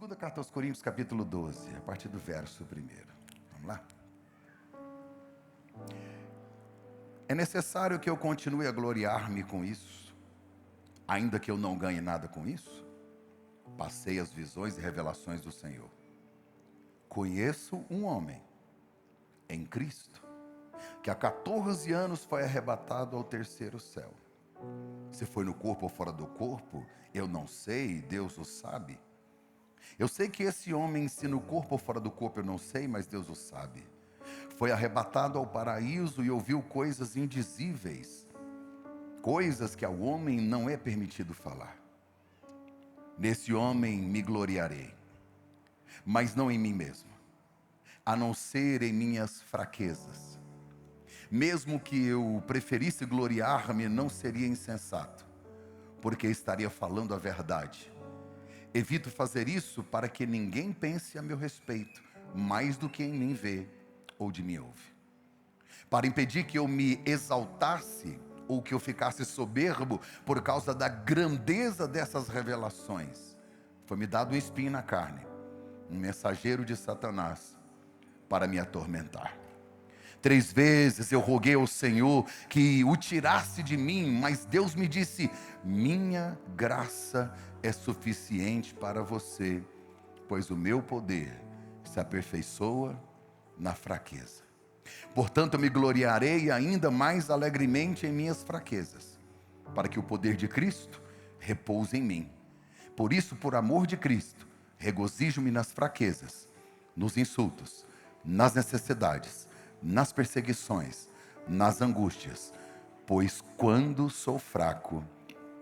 Segunda carta aos Coríntios, capítulo 12, a partir do verso 1. Vamos lá? É necessário que eu continue a gloriar-me com isso, ainda que eu não ganhe nada com isso? Passei as visões e revelações do Senhor. Conheço um homem em Cristo, que há 14 anos foi arrebatado ao terceiro céu. Se foi no corpo ou fora do corpo, eu não sei, Deus o sabe. Eu sei que esse homem, se no corpo ou fora do corpo, eu não sei, mas Deus o sabe. Foi arrebatado ao paraíso e ouviu coisas indizíveis, coisas que ao homem não é permitido falar. Nesse homem me gloriarei, mas não em mim mesmo, a não ser em minhas fraquezas. Mesmo que eu preferisse gloriar-me, não seria insensato, porque estaria falando a verdade. Evito fazer isso para que ninguém pense a meu respeito, mais do que em mim vê ou de mim ouve. Para impedir que eu me exaltasse ou que eu ficasse soberbo por causa da grandeza dessas revelações, foi-me dado um espinho na carne, um mensageiro de Satanás, para me atormentar. 3 vezes eu roguei ao Senhor que o tirasse de mim, mas Deus me disse: minha graça é suficiente para você, pois o meu poder se aperfeiçoa na fraqueza. Portanto, eu me gloriarei ainda mais alegremente em minhas fraquezas, para que o poder de Cristo repouse em mim. Por isso, por amor de Cristo, regozijo-me nas fraquezas, nos insultos, nas necessidades, nas perseguições, nas angústias, pois quando sou fraco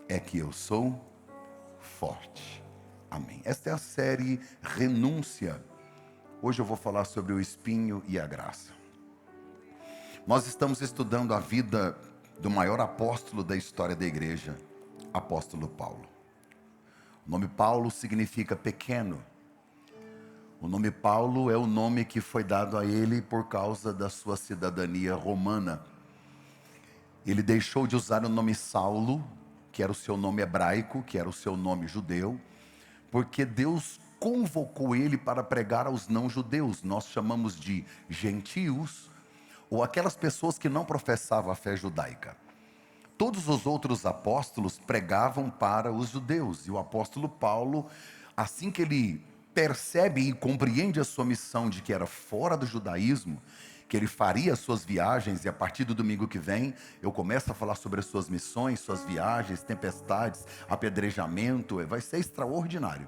é que eu sou forte. Amém. Esta é a série Renúncia. Hoje eu vou falar sobre o espinho e a graça. Nós estamos estudando a vida do maior apóstolo da história da igreja, apóstolo Paulo. O nome Paulo significa pequeno. O nome Paulo é o nome que foi dado a ele por causa da sua cidadania romana. Ele deixou de usar o nome Saulo, que era o seu nome hebraico, que era o seu nome judeu, porque Deus convocou ele para pregar aos não-judeus. Nós chamamos de gentios, ou aquelas pessoas que não professavam a fé judaica. Todos os outros apóstolos pregavam para os judeus, e o apóstolo Paulo, assim que ele percebe e compreende a sua missão de que era fora do judaísmo, que ele faria as suas viagens, e a partir do domingo que vem eu começo a falar sobre as suas missões, suas viagens, tempestades, apedrejamento, vai ser extraordinário.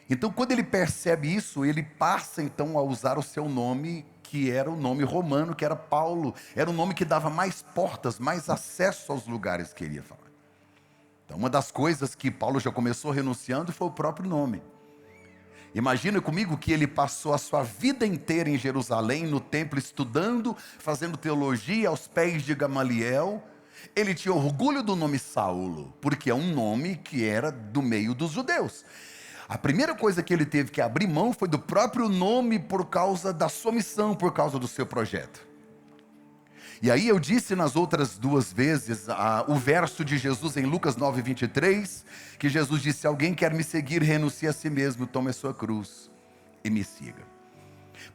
Então, quando ele percebe isso, ele passa então a usar o seu nome, que era o nome romano, que era Paulo. Era o nome que dava mais portas, mais acesso aos lugares que ele ia falar. Então, uma das coisas que Paulo já começou renunciando foi o próprio nome. Imagina comigo que ele passou a sua vida inteira em Jerusalém, no templo, estudando, fazendo teologia aos pés de Gamaliel. Ele tinha orgulho do nome Saulo, porque é um nome que era do meio dos judeus. A primeira coisa que ele teve que abrir mão foi do próprio nome por causa da sua missão, por causa do seu projeto. E aí eu disse nas outras 2 vezes o verso de Jesus em Lucas 9:23, que Jesus disse: alguém quer me seguir, renuncie a si mesmo, tome a sua cruz e me siga.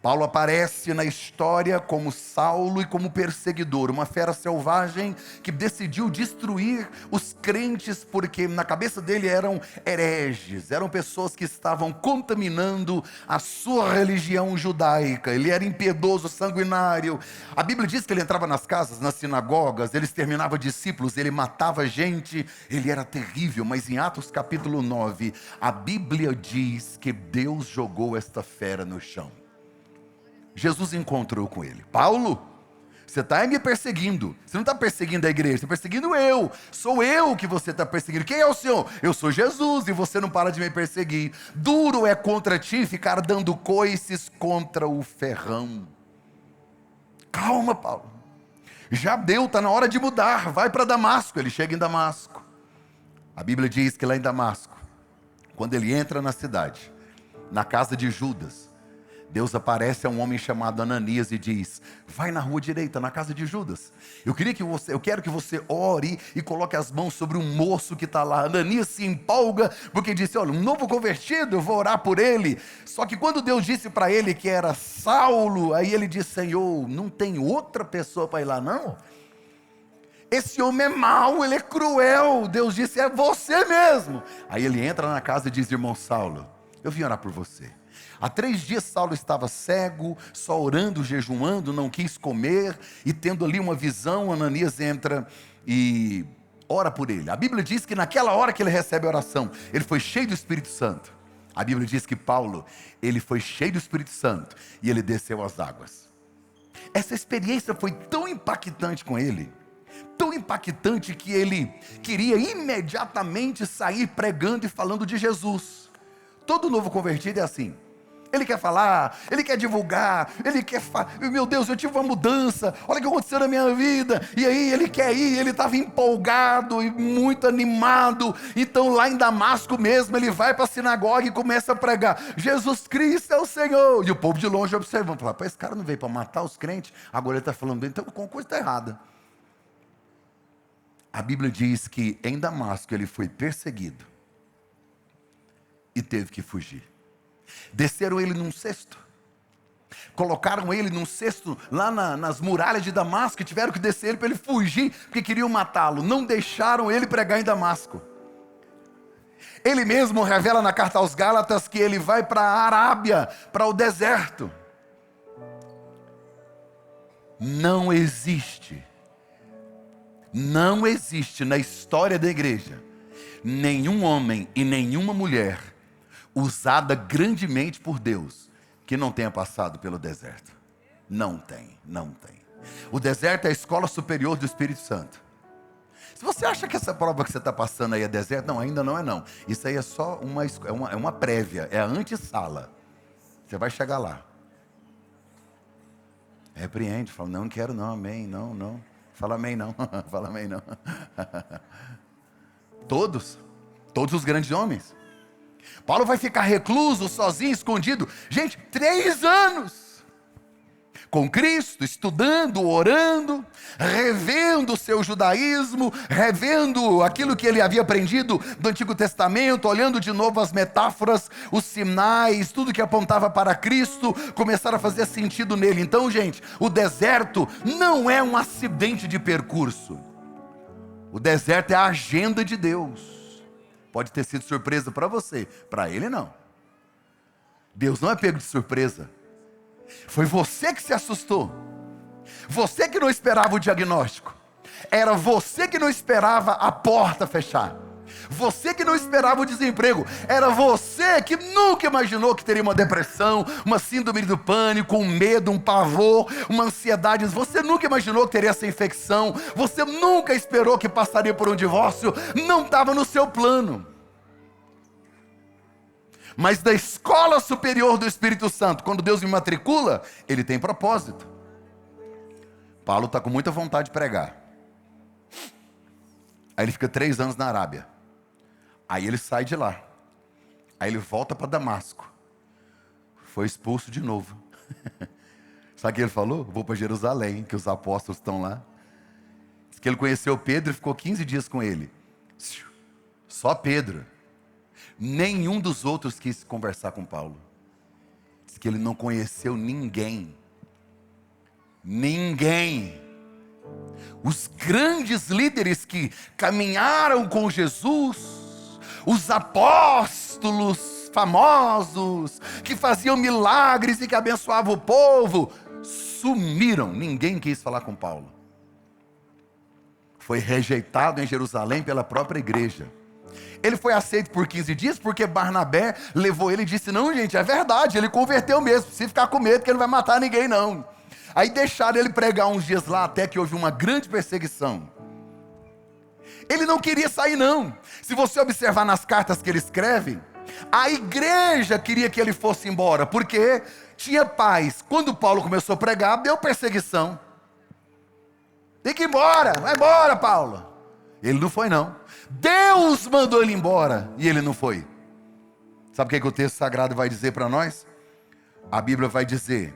Paulo aparece na história como Saulo e como perseguidor, uma fera selvagem que decidiu destruir os crentes, porque na cabeça dele eram hereges, eram pessoas que estavam contaminando a sua religião judaica. Ele era impiedoso, sanguinário. A Bíblia diz que ele entrava nas casas, nas sinagogas, ele exterminava discípulos, ele matava gente, ele era terrível. Mas em Atos capítulo 9, a Bíblia diz que Deus jogou esta fera no chão. Jesus encontrou com ele: Paulo, você está me perseguindo. Você não está perseguindo a igreja, você está perseguindo eu. Sou eu que você está perseguindo. Quem é o Senhor? Eu sou Jesus, e você não para de me perseguir. Duro é contra ti ficar dando coices contra o ferrão. Calma, Paulo, já deu, está na hora de mudar. Vai para Damasco. Ele chega em Damasco. A Bíblia diz que lá em Damasco, quando ele entra na cidade, na casa de Judas, Deus aparece a um homem chamado Ananias e diz: vai na rua direita, na casa de Judas. Eu quero que você ore e coloque as mãos sobre um moço que está lá. Ananias se empolga porque disse: olha, um novo convertido, eu vou orar por ele. Só que quando Deus disse para ele que era Saulo, aí ele disse: Senhor, não tem outra pessoa para ir lá não? Esse homem é mau, ele é cruel. Deus disse: é você mesmo. Aí ele entra na casa e diz: irmão Saulo, eu vim orar por você. Há 3 dias Saulo estava cego, só orando, jejuando, não quis comer, e tendo ali uma visão, Ananias entra e ora por ele. A Bíblia diz que naquela hora que ele recebe a oração, ele foi cheio do Espírito Santo. A Bíblia diz que Paulo, ele foi cheio do Espírito Santo, e ele desceu às águas. Essa experiência foi tão impactante com ele, tão impactante que ele queria imediatamente sair pregando e falando de Jesus. Todo novo convertido é assim. Ele quer falar, ele quer divulgar, ele quer meu Deus, eu tive uma mudança, olha o que aconteceu na minha vida. E aí ele quer ir, ele estava empolgado e muito animado. Então lá em Damasco mesmo, ele vai para a sinagoga e começa a pregar: Jesus Cristo é o Senhor. E o povo de longe observando, fala: esse cara não veio para matar os crentes, agora ele está falando bem, então alguma coisa está errada. A Bíblia diz que em Damasco ele foi perseguido e teve que fugir. Desceram ele num cesto, colocaram ele num cesto lá nas muralhas de Damasco, e tiveram que descer ele para ele fugir, porque queriam matá-lo. Não deixaram ele pregar em Damasco. Ele mesmo revela na carta aos Gálatas que ele vai para a Arábia, para o deserto. Não existe na história da igreja nenhum homem e nenhuma mulher usada grandemente por Deus que não tenha passado pelo deserto. Não tem. O deserto é a escola superior do Espírito Santo. Se você acha que essa prova que você está passando aí é deserto, não, ainda não é não. Isso aí é só uma prévia, é a antessala. Você vai chegar lá. Repreende, fala: não quero não, amém, não. Fala amém não, fala amém não. Todos os grandes homens. Paulo vai ficar recluso, sozinho, escondido. Gente, 3 anos. Com Cristo, estudando, orando, revendo o seu judaísmo, revendo aquilo que ele havia aprendido do Antigo Testamento, olhando de novo as metáforas, os sinais, tudo que apontava para Cristo, começaram a fazer sentido nele. Então, gente, o deserto não é um acidente de percurso. O deserto é a agenda de Deus. Pode ter sido surpresa para você, para ele não. Deus não é pego de surpresa. Foi você que se assustou. Você que não esperava o diagnóstico. Era você que não esperava a porta fechar. Você que não esperava o desemprego. Era você que nunca imaginou que teria uma depressão, uma síndrome do pânico, um medo, um pavor, uma ansiedade. Você nunca imaginou que teria essa infecção. Você nunca esperou que passaria por um divórcio. Não estava no seu plano. Mas da escola superior do Espírito Santo, quando Deus me matricula, ele tem propósito. Paulo está com muita vontade de pregar. Aí ele fica 3 anos na Arábia. Aí ele sai de lá. Aí ele volta para Damasco. Foi expulso de novo. Sabe o que ele falou? Vou para Jerusalém, que os apóstolos estão lá. Diz que ele conheceu Pedro e ficou 15 dias com ele. Só Pedro. Nenhum dos outros quis conversar com Paulo. Diz que ele não conheceu ninguém. Os grandes líderes que caminharam com Jesus, os apóstolos famosos, que faziam milagres e que abençoavam o povo, sumiram. Ninguém quis falar com Paulo. Foi rejeitado em Jerusalém pela própria igreja. Ele foi aceito por 15 dias porque Barnabé levou ele e disse: não, gente, é verdade, ele converteu mesmo, se ficar com medo que ele não vai matar ninguém não. Aí deixaram ele pregar uns dias lá, até que houve uma grande perseguição. Ele não queria sair não. Se você observar nas cartas que ele escreve, a igreja queria que ele fosse embora, porque tinha paz. Quando Paulo começou a pregar, deu perseguição. Tem que ir embora, vai embora, Paulo. Ele não foi não. Deus mandou ele embora e ele não foi. Sabe o que o texto sagrado vai dizer para nós? A Bíblia vai dizer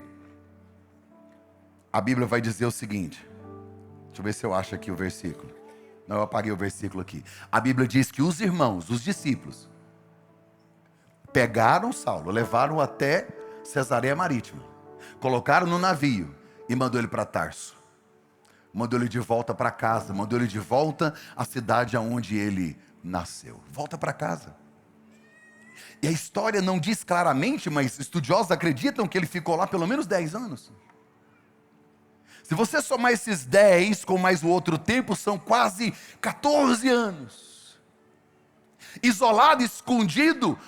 o seguinte. Deixa eu ver se eu acho aqui o versículo. Não, eu apaguei o versículo aqui. A Bíblia diz que os irmãos, os discípulos, pegaram Saulo, levaram até Cesareia Marítima, colocaram no navio e mandou ele para Tarso. Mandou ele de volta para casa, mandou ele de volta à cidade onde ele nasceu. Volta para casa. E a história não diz claramente, mas estudiosos acreditam que ele ficou lá pelo menos 10 anos. Se você somar esses 10 com mais o outro tempo, são quase 14 anos. Isolado, escondido.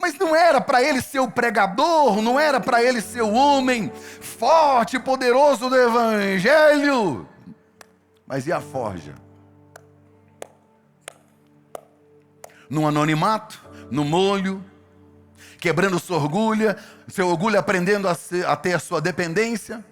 Mas não era para ele ser o pregador, não era para ele ser o homem forte e poderoso do Evangelho. Mas e a forja? No anonimato, no molho, quebrando seu orgulho aprendendo a ter a sua dependência.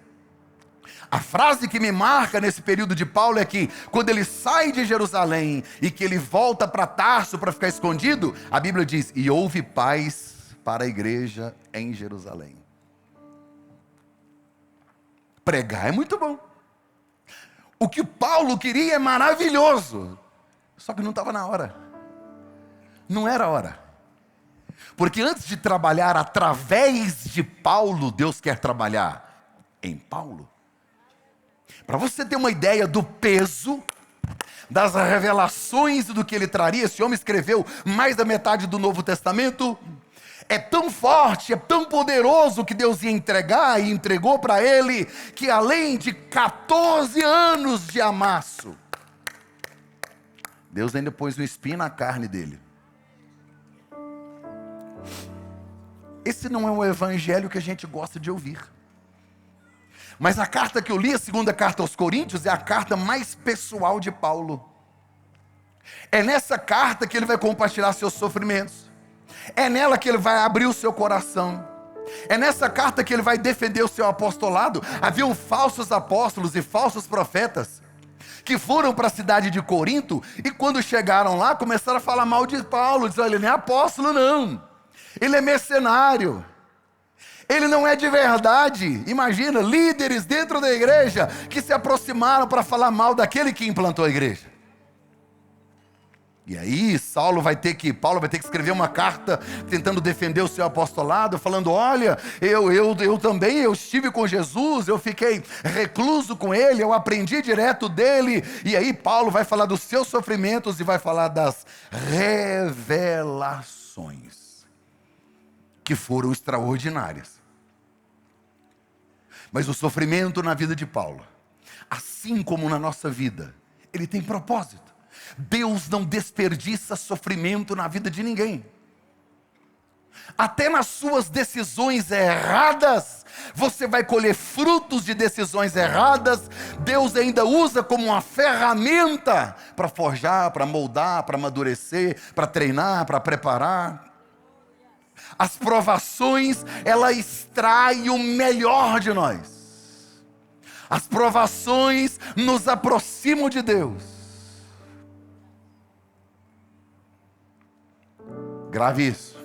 A frase que me marca nesse período de Paulo é que, quando ele sai de Jerusalém e que ele volta para Tarso para ficar escondido, a Bíblia diz: e houve paz para a igreja em Jerusalém. Pregar é muito bom. O que Paulo queria é maravilhoso. Só que não estava na hora. Não era a hora. Porque antes de trabalhar através de Paulo, Deus quer trabalhar em Paulo. Para você ter uma ideia do peso das revelações do que ele traria, esse homem escreveu mais da metade do Novo Testamento. É tão forte, é tão poderoso que Deus ia entregar e entregou para ele, que além de 14 anos de amasso, Deus ainda pôs um espinho na carne dele. Esse não é o evangelho que a gente gosta de ouvir. Mas a carta que eu li, a segunda carta aos Coríntios, é a carta mais pessoal de Paulo. É nessa carta que ele vai compartilhar seus sofrimentos. É nela que ele vai abrir o seu coração. É nessa carta que ele vai defender o seu apostolado. Haviam falsos apóstolos e falsos profetas que foram para a cidade de Corinto, e quando chegaram lá, começaram a falar mal de Paulo, dizendo: ele não é apóstolo não, ele é mercenário. Ele não é de verdade. Imagina, líderes dentro da igreja que se aproximaram para falar mal daquele que implantou a igreja. E aí Paulo vai ter que escrever uma carta tentando defender o seu apostolado, falando: olha, eu também estive com Jesus, eu fiquei recluso com ele, eu aprendi direto dele. E aí Paulo vai falar dos seus sofrimentos e vai falar das revelações que foram extraordinárias. Mas o sofrimento na vida de Paulo, assim como na nossa vida, ele tem propósito. Deus não desperdiça sofrimento na vida de ninguém. Até nas suas decisões erradas, você vai colher frutos de decisões erradas. Deus ainda usa como uma ferramenta para forjar, para moldar, para amadurecer, para treinar, para preparar. As provações, ela extrai o melhor de nós. As provações nos aproximam de Deus. Grave isso.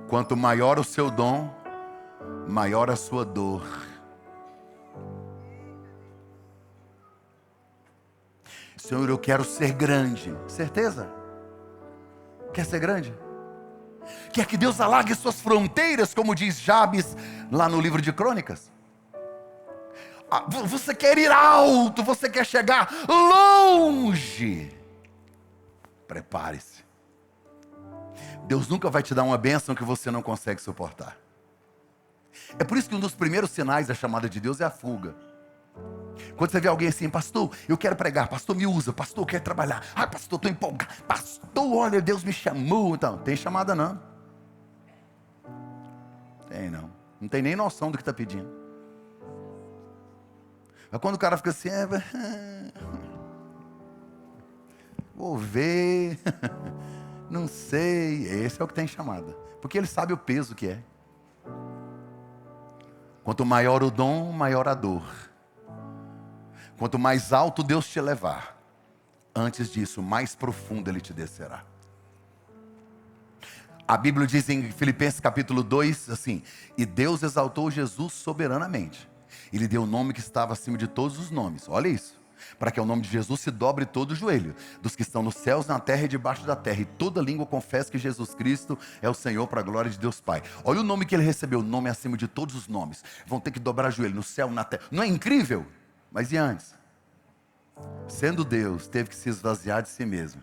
Quanto maior o seu dom, maior a sua dor. Senhor, eu quero ser grande. Certeza? Quer ser grande? Quer que Deus alargue suas fronteiras, como diz Jabes lá no livro de Crônicas? Você quer ir alto, você quer chegar longe. Prepare-se. Deus nunca vai te dar uma bênção que você não consegue suportar. É por isso que um dos primeiros sinais da chamada de Deus é a fuga. Quando você vê alguém assim: pastor, eu quero pregar, pastor, me usa, pastor, eu quero trabalhar, pastor, estou empolgado, pastor, olha, Deus me chamou. Então, tem chamada não. Tem não. Não tem nem noção do que está pedindo. Mas quando o cara fica assim: vou ver, não sei, esse é o que tem chamada, porque ele sabe o peso que é. Quanto maior o dom, maior a dor. Quanto mais alto Deus te levar, antes disso, mais profundo Ele te descerá. A Bíblia diz em Filipenses capítulo 2, assim: e Deus exaltou Jesus soberanamente. Ele deu o nome que estava acima de todos os nomes. Olha isso. Para que o nome de Jesus se dobre todo o joelho, dos que estão nos céus, na terra e debaixo da terra, e toda língua confesse que Jesus Cristo é o Senhor, para a glória de Deus Pai. Olha o nome que ele recebeu, o nome acima de todos os nomes. Vão ter que dobrar o joelho no céu, na terra. Não é incrível? Mas e antes? Sendo Deus, teve que se esvaziar de si mesmo.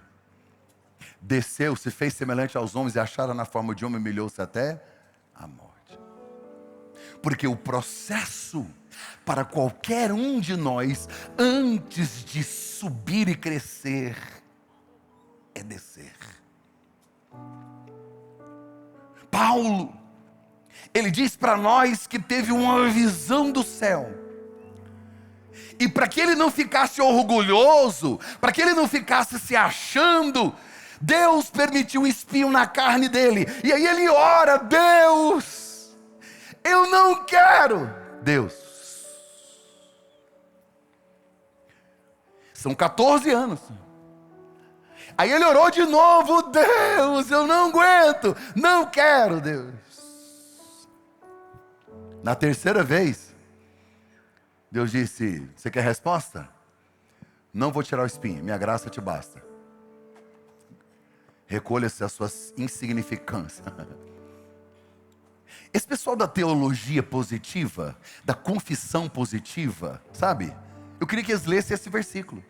Desceu, se fez semelhante aos homens e achara na forma de homem, humilhou-se até a morte. Porque o processo para qualquer um de nós, antes de subir e crescer, é descer. Paulo, ele diz para nós que teve uma visão do céu. E para que ele não ficasse orgulhoso, para que ele não ficasse se achando, Deus permitiu um espinho na carne dele. E aí ele ora: Deus, eu não quero. Deus. São 14 anos. Aí ele orou de novo: Deus, eu não aguento, não quero, Deus. Na terceira vez, Deus disse: você quer resposta? Não vou tirar o espinho, minha graça te basta. Recolha-se as suas insignificâncias. Esse pessoal da teologia positiva, da confissão positiva, sabe? Eu queria que eles lessem esse versículo.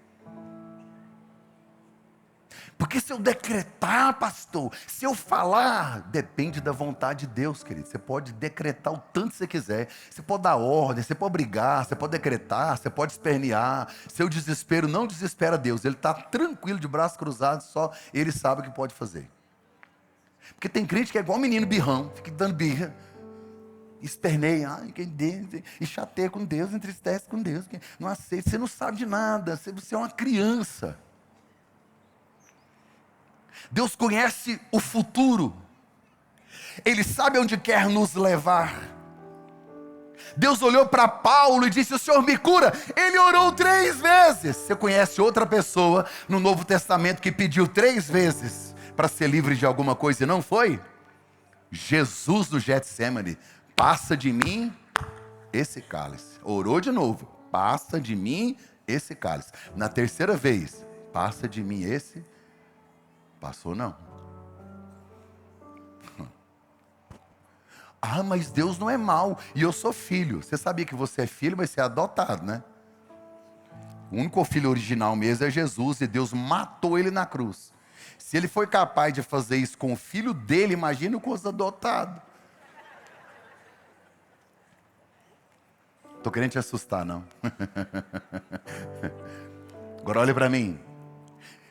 Porque se eu decretar, pastor, se eu falar, depende da vontade de Deus, querido. Você pode decretar o tanto que você quiser. Você pode dar ordem, você pode brigar, você pode decretar, você pode espernear. Seu desespero não desespera Deus. Ele está tranquilo, de braços cruzados, só Ele sabe o que pode fazer. Porque tem crente que é igual um menino birrão, fica dando birra. Esperneia, e chateia com Deus, entristece com Deus. Não aceita, você não sabe de nada, você é uma criança. Deus conhece o futuro. Ele sabe onde quer nos levar. Deus olhou para Paulo e disse: o Senhor me cura. Ele orou 3 vezes. Você conhece outra pessoa no Novo Testamento que pediu 3 vezes para ser livre de alguma coisa e não foi? Jesus no Getsemane: passa de mim esse cálice. Orou de novo: passa de mim esse cálice. Na terceira vez: passa de mim esse. Passou não. Ah, mas Deus não é mau, e eu sou filho. Você sabia que você é filho, mas você é adotado, né? O único filho original mesmo é Jesus, e Deus matou ele na cruz. Se ele foi capaz de fazer isso com o filho dele, imagina com os adotados. Estou querendo te assustar, não? Agora olha para mim.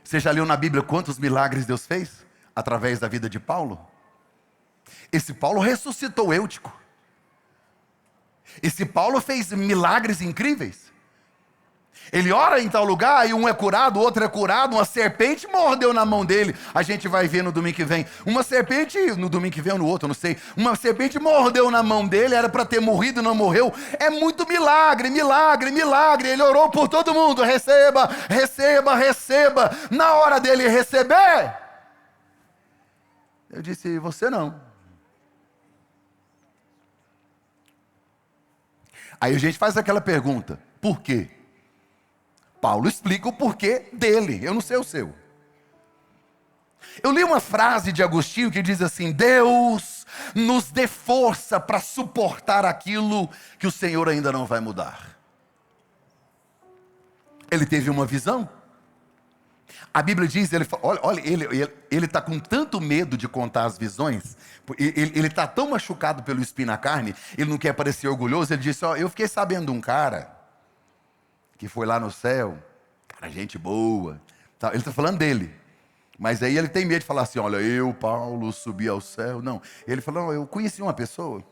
Você já leu na Bíblia quantos milagres Deus fez? Através da vida de Paulo? Esse Paulo ressuscitou Eutico. Esse Paulo fez milagres incríveis. Ele ora em tal lugar e um é curado, o outro é curado. Uma serpente mordeu na mão dele. A gente vai ver no domingo que vem. Uma serpente, no domingo que vem ou no outro, não sei. Uma serpente mordeu na mão dele, era para ter morrido e não morreu. É muito milagre, milagre, milagre. Ele orou por todo mundo: receba, receba, receba. Na hora dele receber, eu disse: você não. Aí a gente faz aquela pergunta: por quê? Paulo explica o porquê dele, eu não sei o seu. Eu li uma frase de Agostinho que diz assim: Deus nos dê força para suportar aquilo que o Senhor ainda não vai mudar. Ele teve uma visão. A Bíblia diz, olha, ele está com tanto medo de contar as visões, ele está tão machucado pelo espinho na carne, ele não quer parecer orgulhoso. Ele disse: eu fiquei sabendo de um cara que foi lá no céu, cara, gente boa. Ele está falando dele. Mas aí ele tem medo de falar assim: olha, eu, Paulo, subi ao céu. Não, ele falou: não, eu conheci uma pessoa.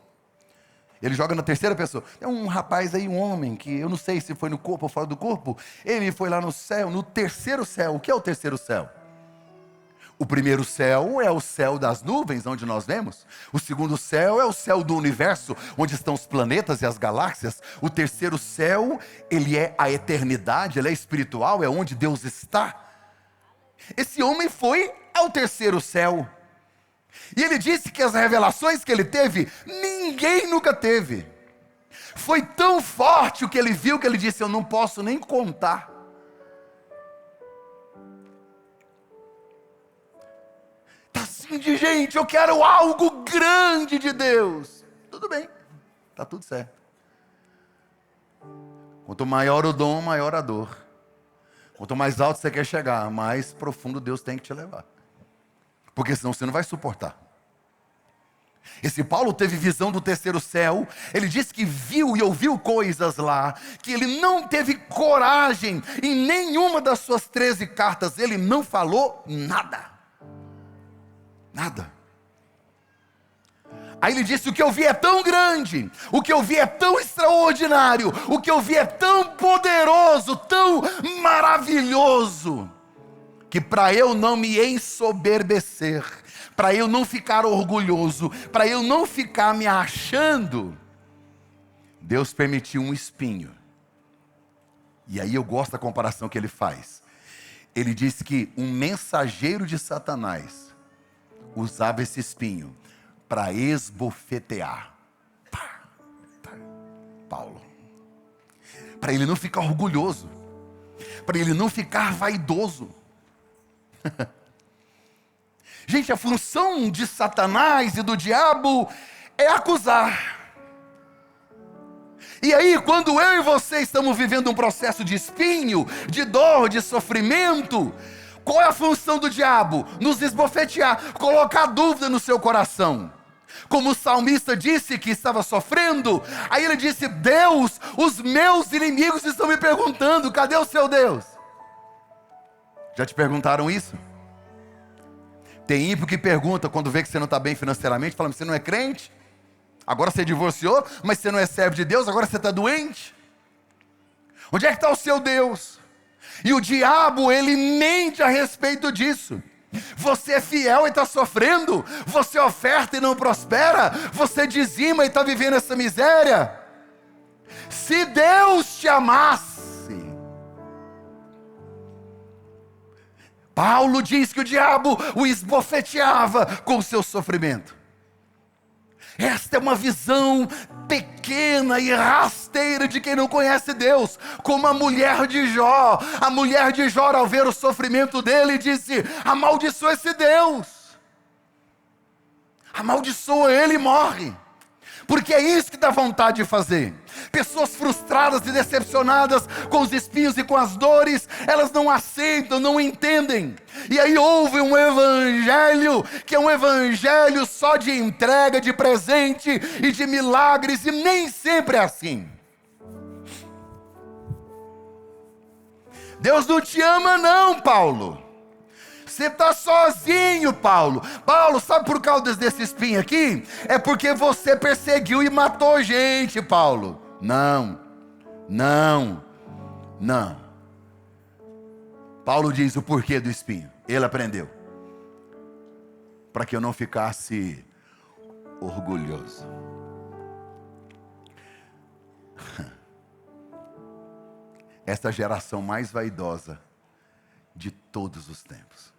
Ele joga na terceira pessoa. É um rapaz aí, um homem, que eu não sei se foi no corpo ou fora do corpo. Ele foi lá no céu, no terceiro céu. O que é o terceiro céu? O primeiro céu é o céu das nuvens, onde nós vemos. O segundo céu é o céu do universo, onde estão os planetas e as galáxias. O terceiro céu, ele é a eternidade, ele é espiritual, é onde Deus está. Esse homem foi ao terceiro céu. E ele disse que as revelações que ele teve, ninguém nunca teve. Foi tão forte o que ele viu que ele disse: eu não posso nem contar. Está assim de gente, eu quero algo grande de Deus. Tudo bem, está tudo certo. Quanto maior o dom, maior a dor. Quanto mais alto você quer chegar, mais profundo Deus tem que te levar. Porque senão você não vai suportar. Esse Paulo teve visão do terceiro céu. Ele disse que viu e ouviu coisas lá, que ele não teve coragem. Em nenhuma das suas 13 cartas ele não falou nada. Nada. Aí ele disse: o que eu vi é tão grande, o que eu vi é tão extraordinário, o que eu vi é tão poderoso, tão maravilhoso, que para eu não me ensoberbecer, para eu não ficar orgulhoso, para eu não ficar me achando, Deus permitiu um espinho. E aí eu gosto da comparação que ele faz. Ele diz que um mensageiro de Satanás usava esse espinho para esbofetear Paulo, para ele não ficar orgulhoso, para ele não ficar vaidoso. Gente, a função de Satanás e do diabo é acusar. E aí, quando eu e você estamos vivendo um processo de espinho, de dor, de sofrimento, qual é a função do diabo? Nos esbofetear, colocar dúvida no seu coração. Como o salmista disse que estava sofrendo, aí ele disse: Deus, os meus inimigos estão me perguntando, cadê o seu Deus? Já te perguntaram isso? Tem ímpio que pergunta quando vê que você não está bem financeiramente, falando: você não é crente? Agora você divorciou, mas você não é servo de Deus, agora você está doente? Onde é que está o seu Deus? E o diabo, ele mente a respeito disso. Você é fiel e está sofrendo, você oferta e não prospera, você dizima e está vivendo essa miséria. Se Deus te amasse, Paulo diz que o diabo o esbofeteava com o seu sofrimento. Esta é uma visão pequena e rasteira de quem não conhece Deus, como a mulher de Jó. A mulher de Jó, ao ver o sofrimento dele, disse: amaldiçoa esse Deus, amaldiçoa ele e morre. Porque é isso que dá vontade de fazer. Pessoas frustradas e decepcionadas com os espinhos e com as dores, elas não aceitam, não entendem. E aí houve um evangelho, que é um evangelho só de entrega, de presente e de milagres, e nem sempre é assim. Deus não te ama não, Paulo. Você está sozinho, Paulo. Paulo, sabe por causa desse espinho aqui? É porque você perseguiu e matou gente, Paulo. Não. Paulo diz o porquê do espinho. Ele aprendeu. Para que eu não ficasse orgulhoso. Esta geração mais vaidosa de todos os tempos.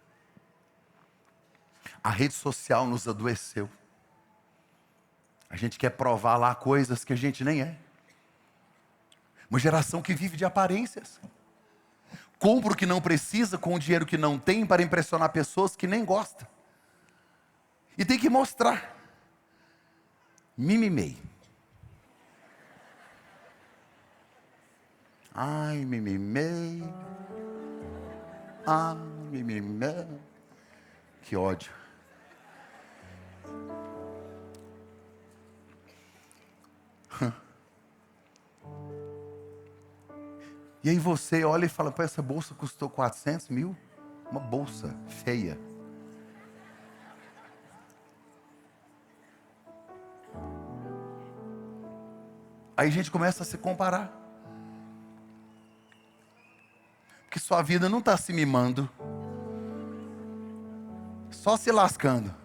A rede social nos adoeceu. A gente quer provar lá coisas que a gente nem é. Uma geração que vive de aparências. Compra o que não precisa com o dinheiro que não tem para impressionar pessoas que nem gostam. E tem que mostrar. Mimimei. Ai, mimimei. Ah, mimimei. Que ódio. E aí você olha e fala: pô, essa bolsa custou 400 mil? Uma bolsa feia. Aí a gente começa a se comparar. Porque sua vida não está se mimando, só se lascando.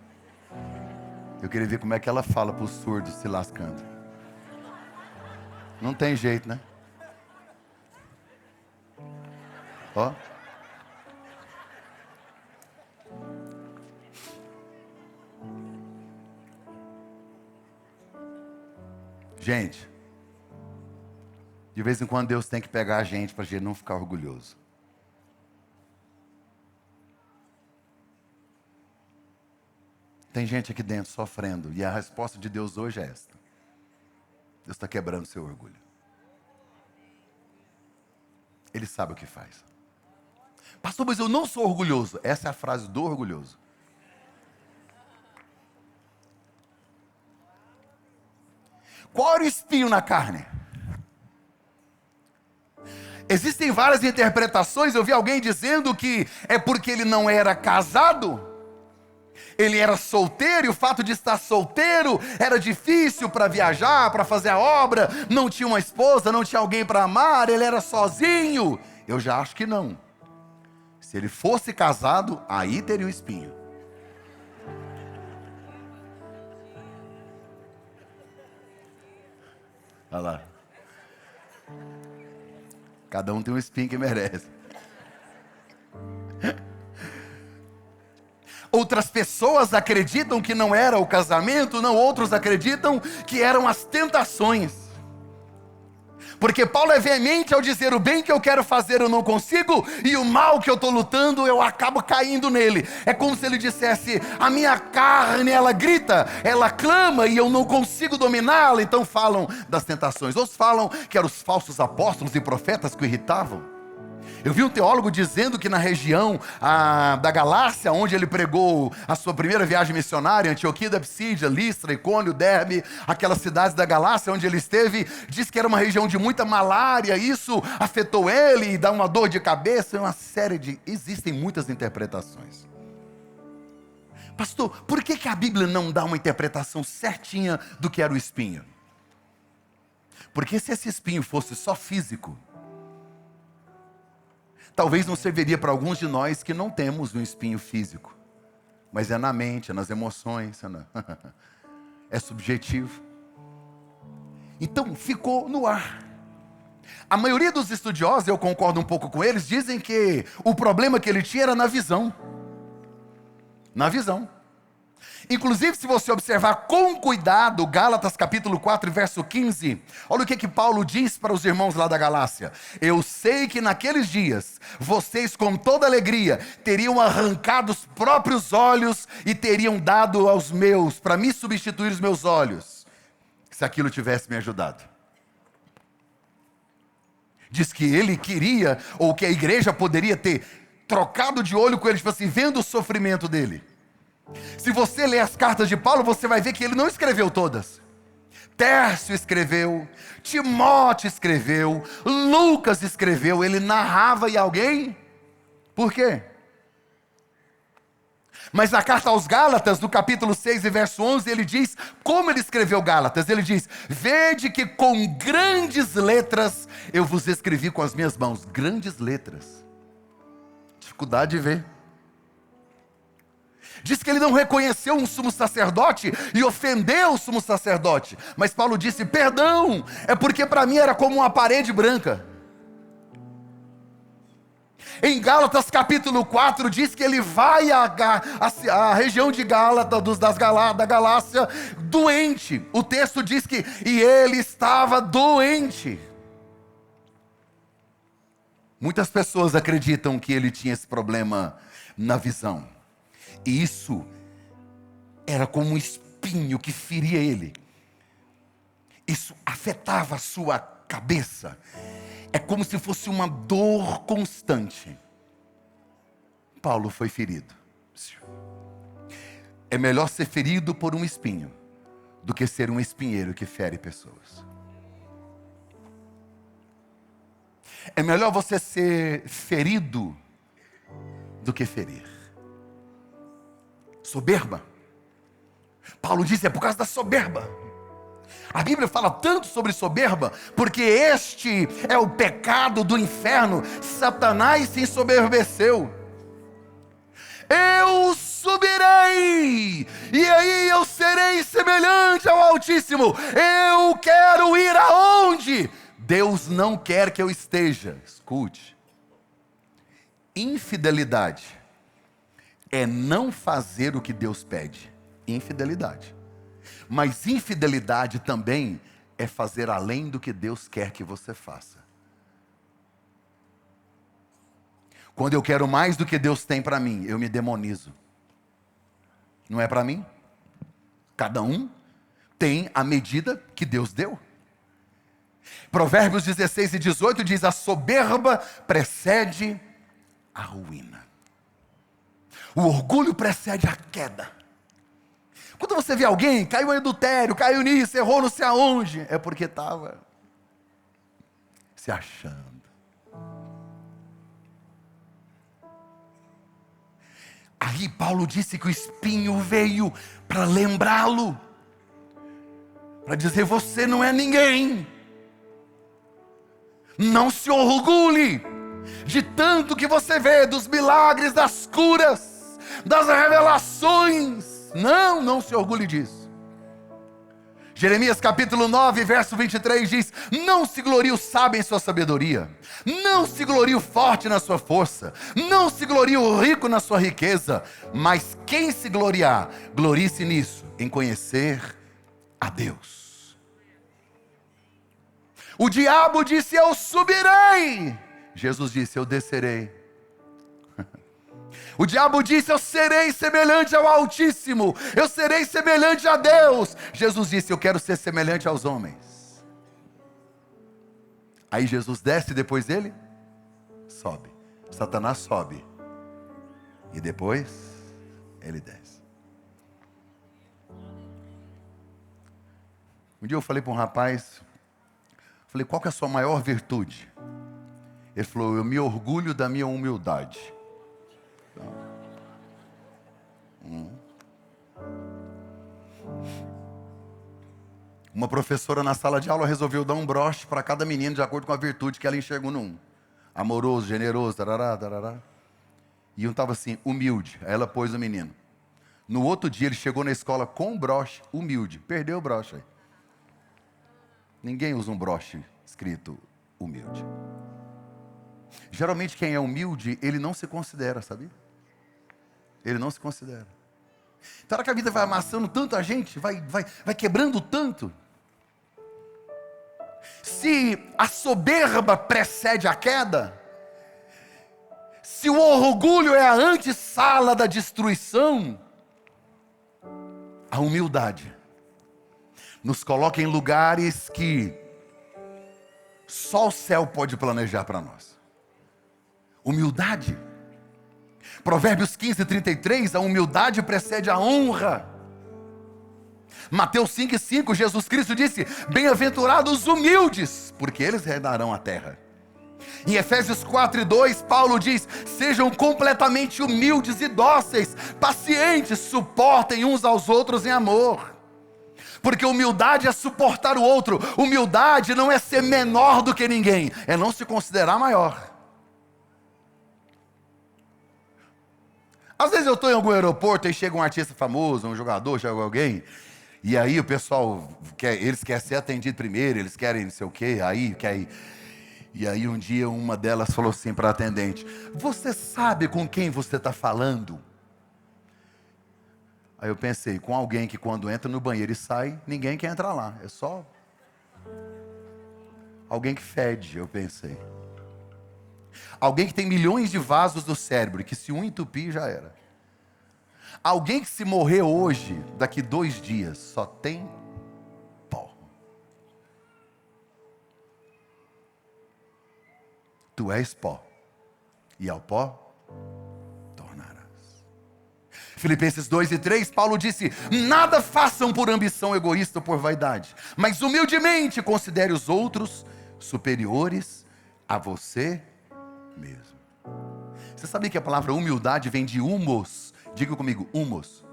Eu queria ver como é que ela fala para os surdos se lascando. Não tem jeito, né? Ó. Gente, de vez em quando Deus tem que pegar a gente para a gente não ficar orgulhoso. Tem gente aqui dentro sofrendo, e a resposta de Deus hoje é esta: Deus está quebrando seu orgulho. Ele sabe o que faz. Pastor, mas eu não sou orgulhoso. Essa é a frase do orgulhoso. Qual era o espinho na carne? Existem várias interpretações. Eu vi alguém dizendo que é porque ele não era casado, ele era solteiro, e o fato de estar solteiro era difícil para viajar, para fazer a obra, não tinha uma esposa, não tinha alguém para amar, ele era sozinho. Eu já acho que não. Se ele fosse casado, aí teria o espinho. Olha lá. Cada um tem um espinho que merece. Outras pessoas acreditam que não era o casamento, não, outros acreditam que eram as tentações. Porque Paulo é veemente ao dizer: o bem que eu quero fazer eu não consigo, e o mal que eu estou lutando eu acabo caindo nele. É como se ele dissesse: a minha carne, ela grita, ela clama e eu não consigo dominá-la. Então falam das tentações. Outros falam que eram os falsos apóstolos e profetas que o irritavam. Eu vi um teólogo dizendo que na região da Galácia, onde ele pregou a sua primeira viagem missionária, Antioquia da Psídia, Listra, Icônio, Derbe, aquelas cidades da Galácia onde ele esteve, diz que era uma região de muita malária. Isso afetou ele e dá uma dor de cabeça, existem muitas interpretações. Pastor, por que a Bíblia não dá uma interpretação certinha do que era o espinho? Porque se esse espinho fosse só físico, talvez não serviria para alguns de nós que não temos um espinho físico. Mas é na mente, é nas emoções, é subjetivo. Então ficou no ar. A maioria dos estudiosos, eu concordo um pouco com eles, dizem que o problema que ele tinha era na visão. Na visão. Inclusive, se você observar com cuidado, Gálatas capítulo 4, verso 15, olha o que Paulo diz para os irmãos lá da Galácia: eu sei que naqueles dias, vocês com toda alegria, teriam arrancado os próprios olhos e teriam dado aos meus, para me substituir os meus olhos, se aquilo tivesse me ajudado. Diz que ele queria, ou que a igreja poderia ter trocado de olho com ele, tipo assim, vendo o sofrimento dele. Se você ler as cartas de Paulo, você vai ver que ele não escreveu todas. Tércio escreveu, Timóteo escreveu, Lucas escreveu, ele narrava e alguém... Por quê? Mas na carta aos Gálatas, no capítulo 6 e verso 11, ele diz como ele escreveu Gálatas. Ele diz: vede que com grandes letras eu vos escrevi com as minhas mãos. Grandes letras. Dificuldade de ver. Diz que ele não reconheceu um sumo sacerdote e ofendeu o sumo sacerdote. Mas Paulo disse: perdão, é porque para mim era como uma parede branca. Em Gálatas capítulo 4 diz que ele vai à região de Gálatas, da Galácia, doente. O texto diz que e ele estava doente. Muitas pessoas acreditam que ele tinha esse problema na visão. E isso era como um espinho que feria ele. Isso afetava a sua cabeça. É como se fosse uma dor constante. Paulo foi ferido. É melhor ser ferido por um espinho do que ser um espinheiro que fere pessoas. É melhor você ser ferido do que ferir. Soberba. Paulo diz: é por causa da soberba. A Bíblia fala tanto sobre soberba, porque este é o pecado do inferno. Satanás se ensoberbeceu. Eu subirei, e aí eu serei semelhante ao Altíssimo. Eu quero ir aonde Deus não quer que eu esteja. Escute. Infidelidade é não fazer o que Deus pede. Infidelidade. Mas infidelidade também é fazer além do que Deus quer que você faça. Quando eu quero mais do que Deus tem para mim, eu me demonizo. Não é para mim? Cada um tem a medida que Deus deu. Provérbios 16 e 18 diz: a soberba precede a ruína. O orgulho precede a queda. Quando você vê alguém, caiu em adultério, caiu nisso, errou não sei aonde, é porque estava se achando. Aí Paulo disse que o espinho veio para lembrá-lo, para dizer: você não é ninguém. Não se orgulhe de tanto que você vê, dos milagres, das curas, das revelações. Não se orgulhe disso. Jeremias capítulo 9, verso 23 diz: não se glorie o sábio em sua sabedoria, não se glorie o forte na sua força, não se glorie o rico na sua riqueza, mas quem se gloriar, glorie-se nisso, em conhecer a Deus. O diabo disse: eu subirei. Jesus disse: eu descerei. O diabo disse: eu serei semelhante ao Altíssimo, eu serei semelhante a Deus. Jesus disse: eu quero ser semelhante aos homens. Aí Jesus desce, depois dele sobe. Satanás sobe e depois ele desce. Um dia eu falei para um rapaz, falei: qual que é a sua maior virtude? Ele falou: eu me orgulho da minha humildade. Uma professora na sala de aula resolveu dar um broche para cada menino de acordo com a virtude que ela enxergou num. Amoroso, generoso, tarará, tarará. E um estava assim, humilde. Aí ela pôs o menino. No outro dia ele chegou na escola com um broche, humilde. Perdeu o broche aí. Ninguém usa um broche escrito humilde. Geralmente quem é humilde, ele não se considera, sabia? Ele não se considera. Então, a hora que a vida vai amassando tanto a gente, vai quebrando tanto. Se a soberba precede a queda, se o orgulho é a antessala da destruição, a humildade nos coloca em lugares que só o céu pode planejar para nós. Humildade. Provérbios 15, 33, a humildade precede a honra. Mateus 5, 5, Jesus Cristo disse: bem-aventurados os humildes, porque eles herdarão a terra. Em Efésios 4, 2, Paulo diz: sejam completamente humildes e dóceis, pacientes, suportem uns aos outros em amor. Porque humildade é suportar o outro. Humildade não é ser menor do que ninguém, é não se considerar maior. Às vezes eu estou em algum aeroporto e chega um artista famoso, um jogador, chega alguém, e aí o pessoal, eles querem ser atendido primeiro, eles querem não sei o quê, e aí um dia uma delas falou assim para a atendente: você sabe com quem você está falando? Aí eu pensei, com alguém que quando entra no banheiro e sai, ninguém quer entrar lá, é só alguém que fede, eu pensei. Alguém que tem milhões de vasos do cérebro, que se um entupir já era. Alguém que se morrer hoje, daqui 2 dias, só tem pó. Tu és pó, e ao pó tornarás. Filipenses 2 e 3, Paulo disse: nada façam por ambição egoísta ou por vaidade, mas humildemente considere os outros superiores a você mesmo. Você sabia que a palavra humildade vem de humus? Diga comigo, humus.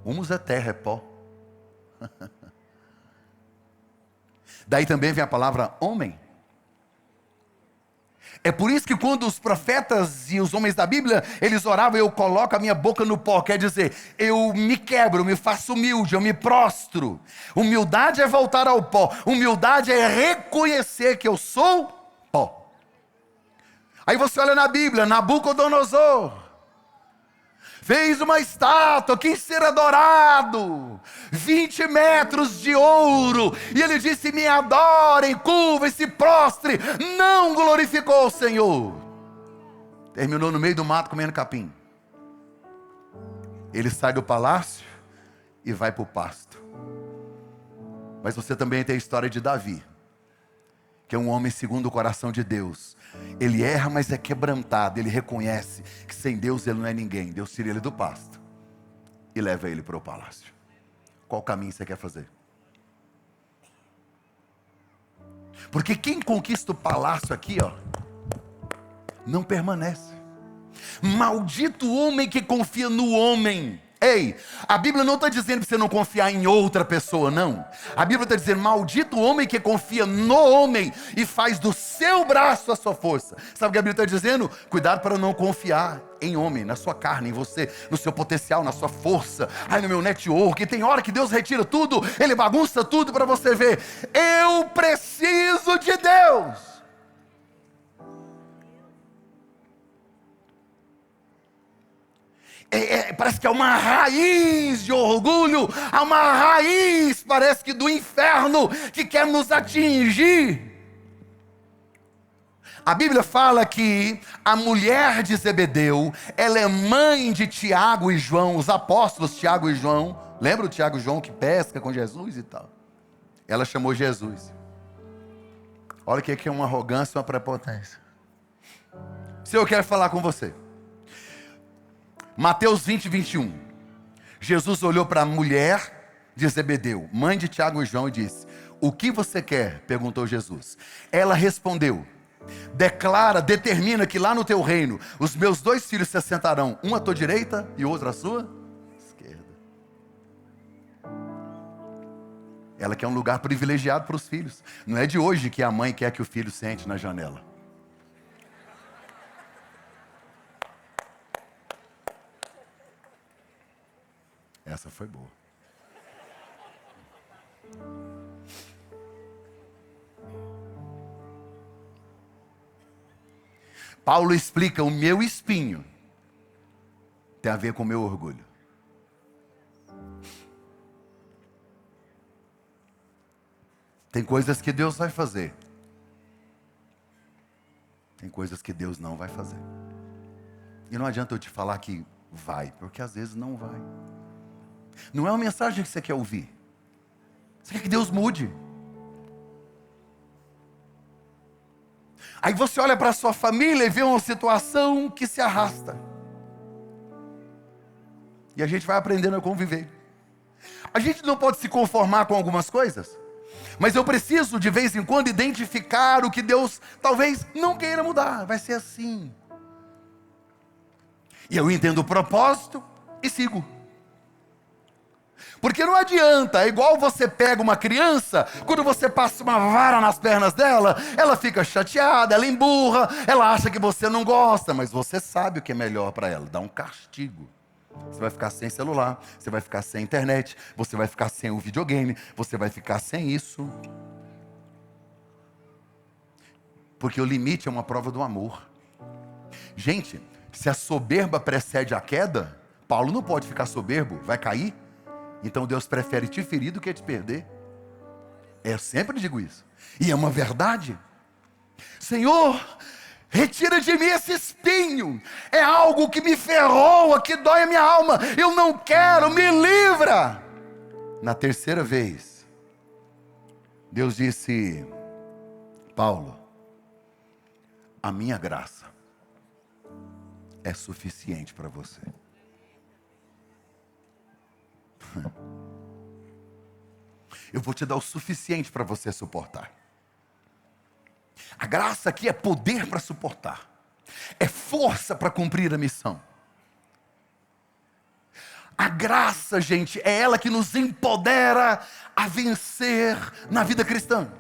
Humus é terra, é pó. Daí também vem a palavra homem. É por isso que quando os profetas e os homens da Bíblia, eles oravam: eu coloco a minha boca no pó, quer dizer, eu me quebro, eu me faço humilde, eu me prostro. Humildade é voltar ao pó, humildade é reconhecer que eu sou pó. Aí você olha na Bíblia, Nabucodonosor fez uma estátua, quis ser adorado, 20 metros de ouro, e ele disse: me adorem, curva e se prostre. Não glorificou o Senhor. Terminou no meio do mato comendo capim. Ele sai do palácio e vai para o pasto. Mas você também tem a história de Davi, que é um homem segundo o coração de Deus. Ele erra, mas é quebrantado. Ele reconhece que sem Deus ele não é ninguém. Deus tira ele do pasto e leva ele para o palácio. Qual caminho você quer fazer? Porque quem conquista o palácio aqui, ó, não permanece. Maldito o homem que confia no homem. Ei, a Bíblia não está dizendo para você não confiar em outra pessoa, não. A Bíblia está dizendo: maldito o homem que confia no homem e faz do seu braço a sua força. Sabe o que a Bíblia está dizendo? Cuidado para não confiar em homem, na sua carne, em você, no seu potencial, na sua força. Ai, no meu network. Tem hora que Deus retira tudo, Ele bagunça tudo para você ver. Eu preciso de Deus. Parece que é uma raiz de orgulho, há uma raiz, parece que do inferno, que quer nos atingir. A Bíblia fala que a mulher de Zebedeu, ela é mãe de Tiago e João, os apóstolos Tiago e João. Lembra o Tiago e João que pesca com Jesus e tal? Ela chamou Jesus. Olha o que é uma arrogância e uma prepotência. Se eu quero falar com você, Mateus 20, 21. Jesus olhou para a mulher de Zebedeu, mãe de Tiago e João, e disse: o que você quer? Perguntou Jesus. Ela respondeu: determina que lá no teu reino os meus 2 filhos se assentarão, um à tua direita e o outro à sua esquerda. Ela quer um lugar privilegiado para os filhos. Não é de hoje que a mãe quer que o filho sente na janela. Essa foi boa. Paulo explica: o meu espinho tem a ver com o meu orgulho. Tem coisas que Deus vai fazer, tem coisas que Deus não vai fazer. E não adianta eu te falar que vai, porque às vezes não vai. Não é uma mensagem que você quer ouvir. Você quer que Deus mude. Aí você olha para a sua família e vê uma situação que se arrasta. E a gente vai aprendendo a conviver. A gente não pode se conformar com algumas coisas, mas eu preciso de vez em quando identificar o que Deus talvez não queira mudar. Vai ser assim. E eu entendo o propósito e sigo. Porque não adianta, é igual você pega uma criança, quando você passa uma vara nas pernas dela, ela fica chateada, ela emburra, ela acha que você não gosta, mas você sabe o que é melhor para ela, dá um castigo. Você vai ficar sem celular, você vai ficar sem internet, você vai ficar sem o videogame, você vai ficar sem isso. Porque o limite é uma prova do amor. Gente, se a soberba precede a queda, Paulo não pode ficar soberbo, vai cair. Então Deus prefere te ferir do que te perder. Eu sempre digo isso. E é uma verdade. Senhor, retira de mim esse espinho. É algo que me ferroa, que dói a minha alma. Eu não quero, me livra. Na terceira vez, Deus disse: Paulo, a minha graça é suficiente para você. Eu vou te dar o suficiente para você suportar. A graça aqui é poder para suportar, é força para cumprir a missão. A graça, gente, é ela que nos empodera a vencer na vida cristã.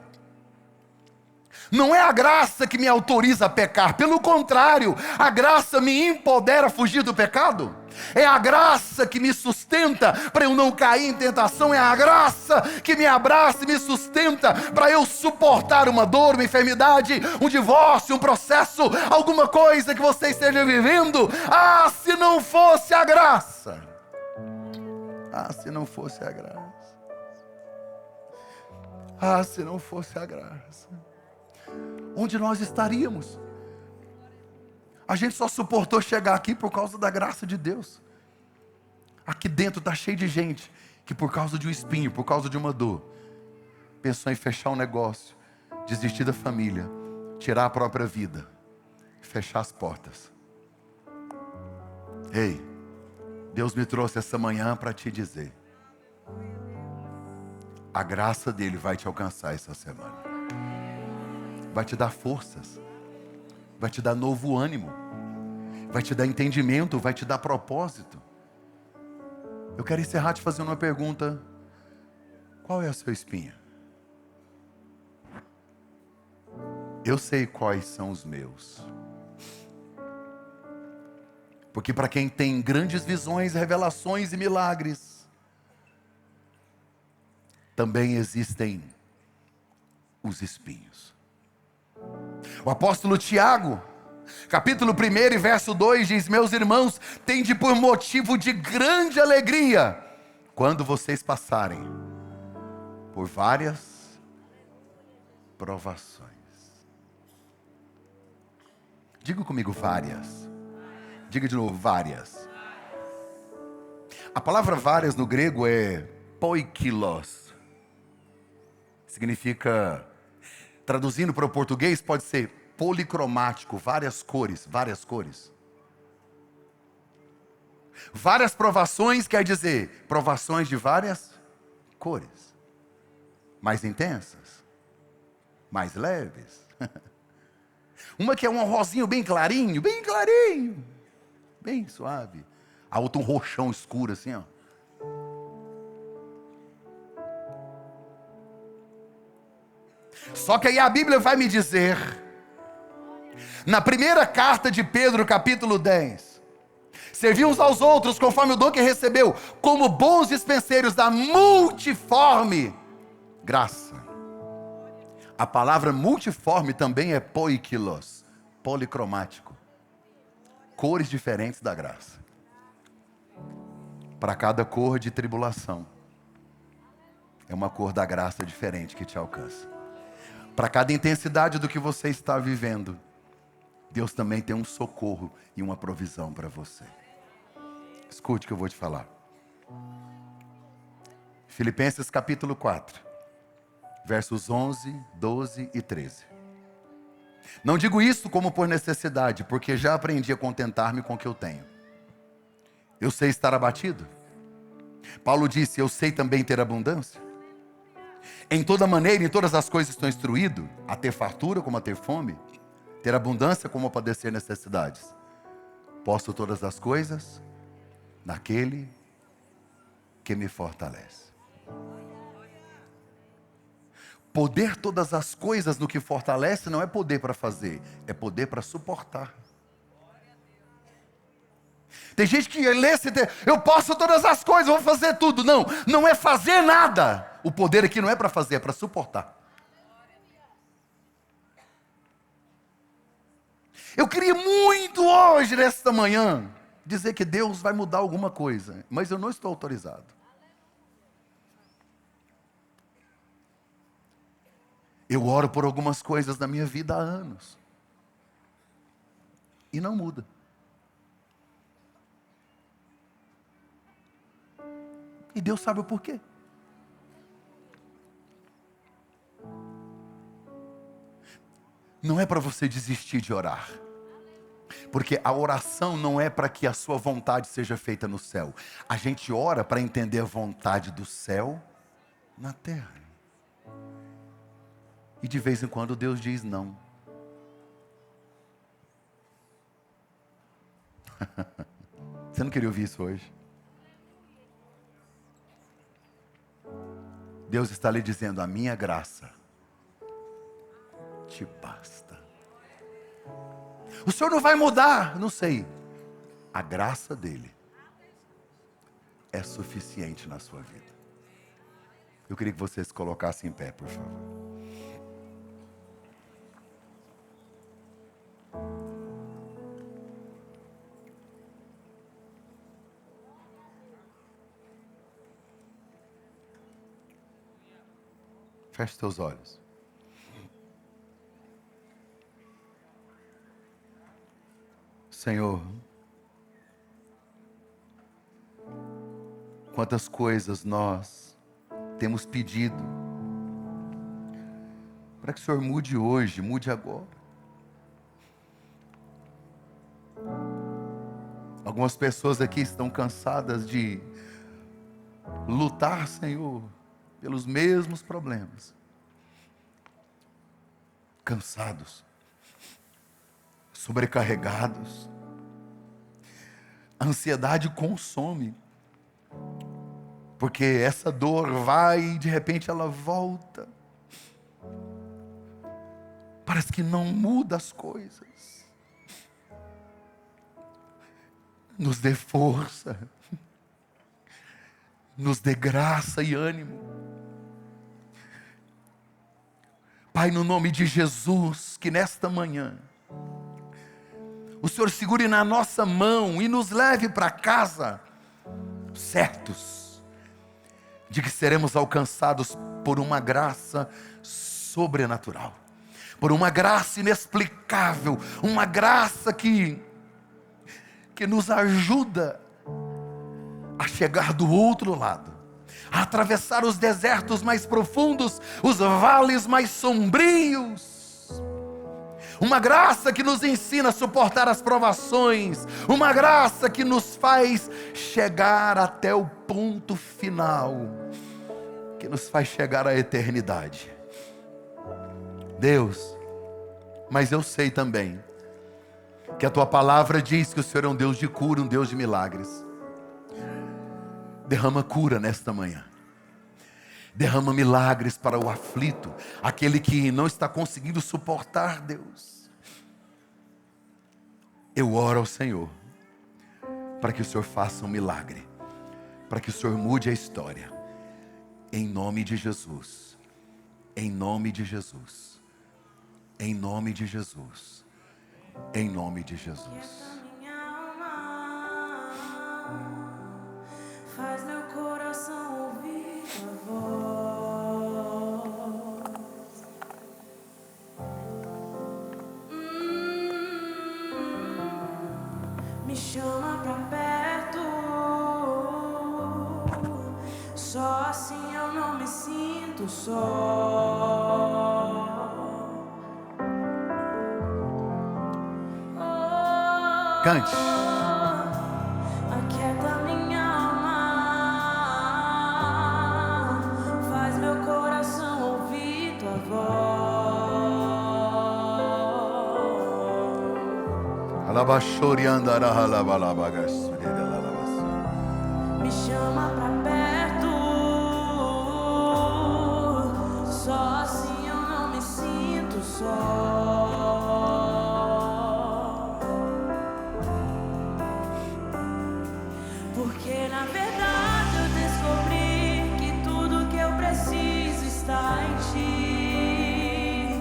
Não é a graça que me autoriza a pecar, pelo contrário, a graça me empodera a fugir do pecado. É a graça que me sustenta para eu não cair em tentação. É a graça que me abraça e me sustenta para eu suportar uma dor, uma enfermidade, um divórcio, um processo, alguma coisa que você esteja vivendo. Ah, se não fosse a graça. Ah, se não fosse a graça. Ah, se não fosse a graça. Onde nós estaríamos? A gente só suportou chegar aqui por causa da graça de Deus. Aqui dentro está cheio de gente que por causa de um espinho, por causa de uma dor, pensou em fechar um negócio, desistir da família, tirar a própria vida, fechar as portas. Ei, Deus me trouxe essa manhã para te dizer: a graça dele vai te alcançar essa semana. Vai te dar forças, vai te dar novo ânimo, vai te dar entendimento, vai te dar propósito. Eu quero encerrar te fazendo uma pergunta: qual é a sua espinha? Eu sei quais são os meus. Porque para quem tem grandes visões, revelações e milagres, também existem os espinhos. O apóstolo Tiago, capítulo 1 e verso 2 diz: meus irmãos, tende por motivo de grande alegria quando vocês passarem por várias provações. Diga comigo, várias. Diga de novo, várias. A palavra várias no grego é poikilos. Significa, traduzindo para o português, pode ser policromático, várias cores, várias cores. Várias provações quer dizer provações de várias cores. Mais intensas, mais leves. Uma que é um rosinho bem clarinho, bem suave. A outra um roxão escuro assim, ó. Só que aí a Bíblia vai me dizer, na primeira carta de Pedro, capítulo 10, serviu uns aos outros conforme o dom que recebeu, como bons dispenseiros da multiforme graça. A palavra multiforme também é poikilos, policromático. Cores diferentes da graça. Para cada cor de tribulação, é uma cor da graça diferente que te alcança. Para cada intensidade do que você está vivendo, Deus também tem um socorro e uma provisão para você. Escute o que eu vou te falar. Filipenses capítulo 4, versos 11, 12 e 13. Não digo isso como por necessidade, porque já aprendi a contentar-me com o que eu tenho. Eu sei estar abatido. Paulo disse: eu sei também ter abundância. Em toda maneira, em todas as coisas estou instruído, a ter fartura como a ter fome, ter abundância como a padecer necessidades. Posso todas as coisas naquele que me fortalece. Poder todas as coisas no que fortalece não é poder para fazer, é poder para suportar. Tem gente que lê esse texto: eu posso todas as coisas, vou fazer tudo. Não, não é fazer nada. O poder aqui não é para fazer, é para suportar. Eu queria muito hoje, nesta manhã, dizer que Deus vai mudar alguma coisa, mas eu não estou autorizado. Eu oro por algumas coisas na minha vida há anos e não muda. E Deus sabe o porquê. Não é para você desistir de orar, porque a oração não é para que a sua vontade seja feita no céu. A gente ora para entender a vontade do céu na terra. E de vez em quando Deus diz não. Você não queria ouvir isso hoje? Deus está lhe dizendo: a minha graça te basta. O Senhor não vai mudar, não sei. A graça dele é suficiente na sua vida. Eu queria que vocês se colocassem em pé, por favor. Feche seus olhos. Senhor, quantas coisas nós temos pedido para que o Senhor mude hoje, mude agora. Algumas pessoas aqui estão cansadas de lutar, Senhor, pelos mesmos problemas. Cansados, sobrecarregados. A ansiedade consome. Porque essa dor vai e de repente ela volta. Parece que não muda as coisas. Nos dê força. Nos dê graça e ânimo. Pai, no nome de Jesus, que nesta manhã o Senhor segure na nossa mão e nos leve para casa, certos de que seremos alcançados por uma graça sobrenatural, por uma graça inexplicável, uma graça que nos ajuda a chegar do outro lado, a atravessar os desertos mais profundos, os vales mais sombrios. Uma graça que nos ensina a suportar as provações. Uma graça que nos faz chegar até o ponto final. Que nos faz chegar à eternidade. Deus, mas eu sei também que a Tua palavra diz que o Senhor é um Deus de cura, um Deus de milagres. Derrama cura nesta manhã. Derrama milagres para o aflito, aquele que não está conseguindo suportar, Deus. Eu oro ao Senhor, para que o Senhor faça um milagre, para que o Senhor mude a história, em nome de Jesus, em nome de Jesus, em nome de Jesus, em nome de Jesus. Faz meu coração ouvir tua voz. Me chama pra perto. Só assim eu não me sinto só. Cante. Aquieta minha alma, faz meu coração ouvir tua voz. Me chama pra perto, só assim eu não me sinto só. Porque na verdade eu descobri que tudo que eu preciso está em ti.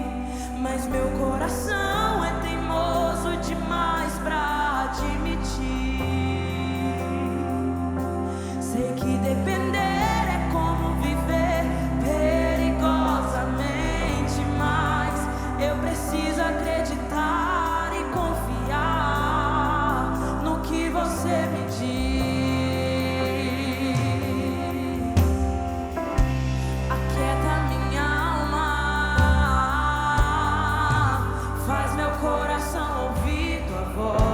Mas meu coração é teimoso demais pra admitir. Sei que depender é como viver perigosamente, mas eu preciso acreditar e confiar no que você me diz. Aquieta minha alma, faz meu coração ouvir tua voz.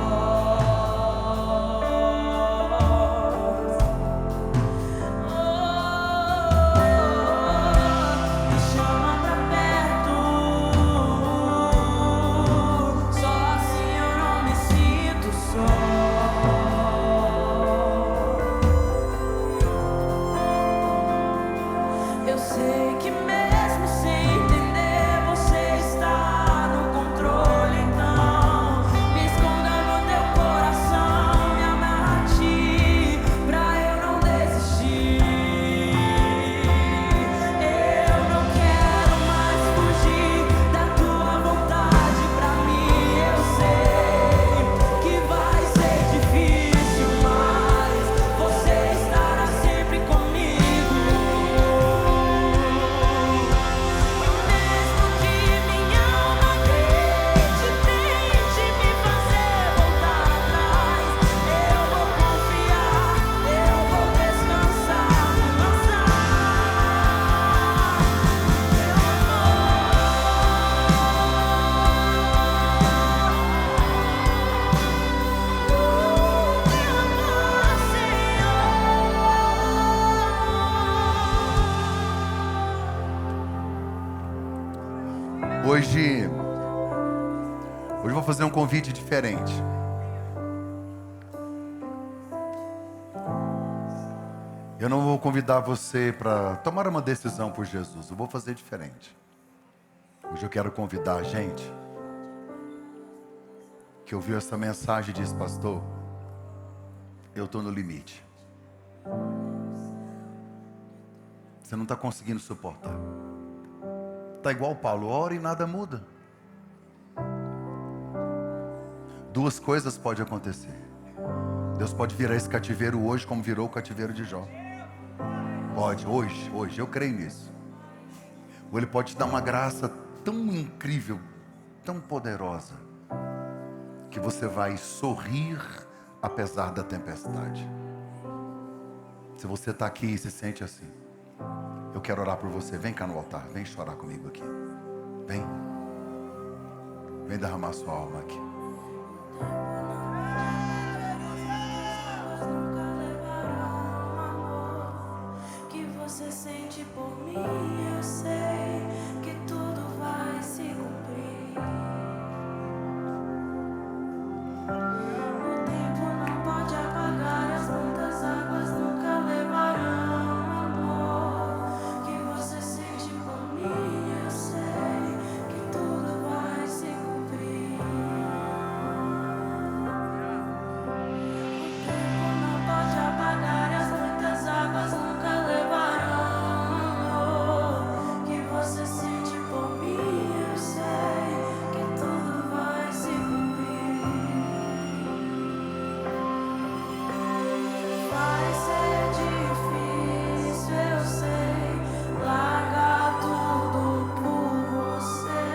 Me chama pra perto, só assim eu não me sinto só. Eu sei que mesmo sem entender você está no controle, então me esconda no teu coração, me amarra a ti, pra eu não desistir. Hoje eu vou fazer um convite diferente. Eu não vou convidar você para tomar uma decisão por Jesus. Eu vou fazer diferente. Hoje eu quero convidar a gente que ouviu essa mensagem e diz: pastor, eu estou no limite. Você não está conseguindo suportar. Está igual Paulo, ora e nada muda. Duas coisas podem acontecer. Deus pode virar esse cativeiro hoje como virou o cativeiro de Jó. Pode, hoje, eu creio nisso. Ou Ele pode te dar uma graça tão incrível, tão poderosa, que você vai sorrir apesar da tempestade. Se você está aqui e se sente assim, eu quero orar por você. Vem cá no altar, vem chorar comigo aqui. Vem derramar sua alma aqui. Que você sente por mim, eu sei que tudo vai se cumprir. O tempo não pode apagar, as muitas águas nunca levarão amor. Que você sente por mim, eu sei que tudo vai se cumprir. O tempo não pode apagar, as muitas águas nunca levarão amor. Que você sente por mim, eu sei que tudo vai se cumprir. Vai ser difícil, eu sei, largar tudo por você,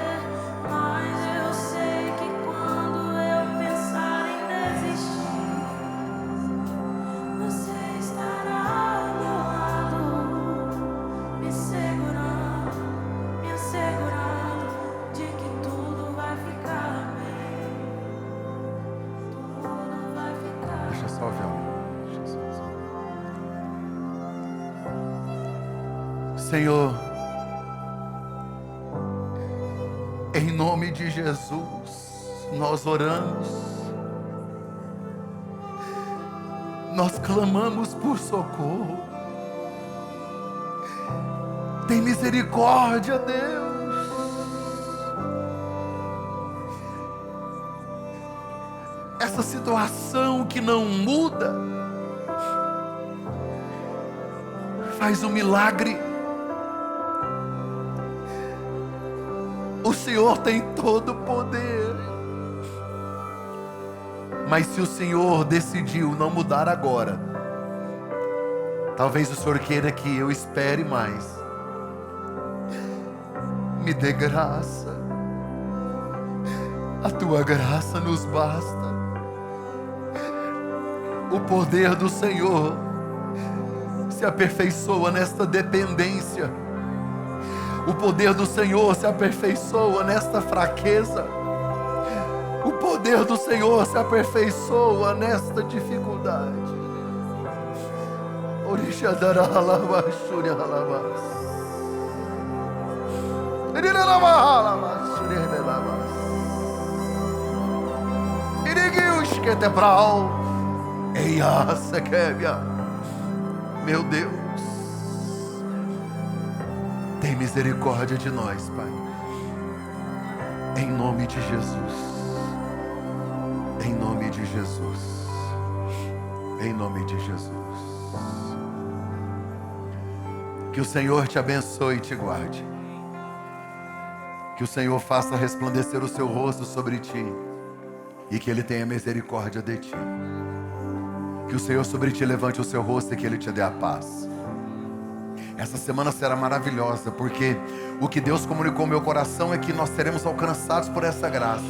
mas eu sei que quando eu pensar em desistir, você estará ao meu lado, me segurando, me assegurando de que tudo vai ficar bem. Tudo vai ficar bem. Deixa só ver, deixa só ver. Senhor, em nome de Jesus, nós oramos, nós clamamos por socorro. Tem misericórdia, Deus. Essa situação que não muda, faz um milagre. O Senhor tem todo o poder. Mas se o Senhor decidiu não mudar agora, talvez o Senhor queira que eu espere mais. Me dê graça. A tua graça nos basta. O poder do Senhor se aperfeiçoa nesta dependência. O poder do Senhor se aperfeiçoa nesta fraqueza. O poder do Senhor se aperfeiçoa nesta dificuldade. Meu Deus, tem misericórdia de nós, Pai. Em nome de Jesus. Em nome de Jesus. Em nome de Jesus. Que o Senhor te abençoe e te guarde. Que o Senhor faça resplandecer o seu rosto sobre ti. E que Ele tenha misericórdia de ti. Que o Senhor sobre ti levante o seu rosto e que Ele te dê a paz. Essa semana será maravilhosa, porque o que Deus comunicou ao meu coração é que nós seremos alcançados por essa graça.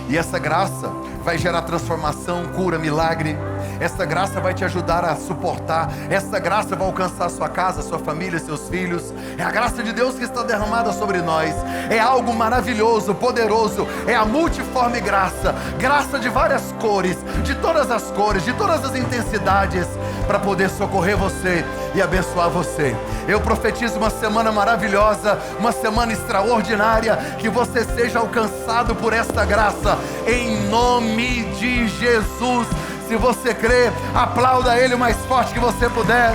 E essa graça vai gerar transformação, cura, milagre. Essa graça vai te ajudar a suportar. Essa graça vai alcançar a sua casa, a sua família, seus filhos. É a graça de Deus que está derramada sobre nós. É algo maravilhoso, poderoso. É a multiforme graça. Graça de várias cores, de todas as intensidades, para poder socorrer você e abençoar você. Eu profetizo uma semana maravilhosa, uma semana extraordinária, que você seja alcançado por esta graça, em nome de Jesus. Se você crê, aplauda Ele o mais forte que você puder.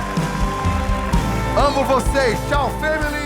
Amo vocês, tchau, family.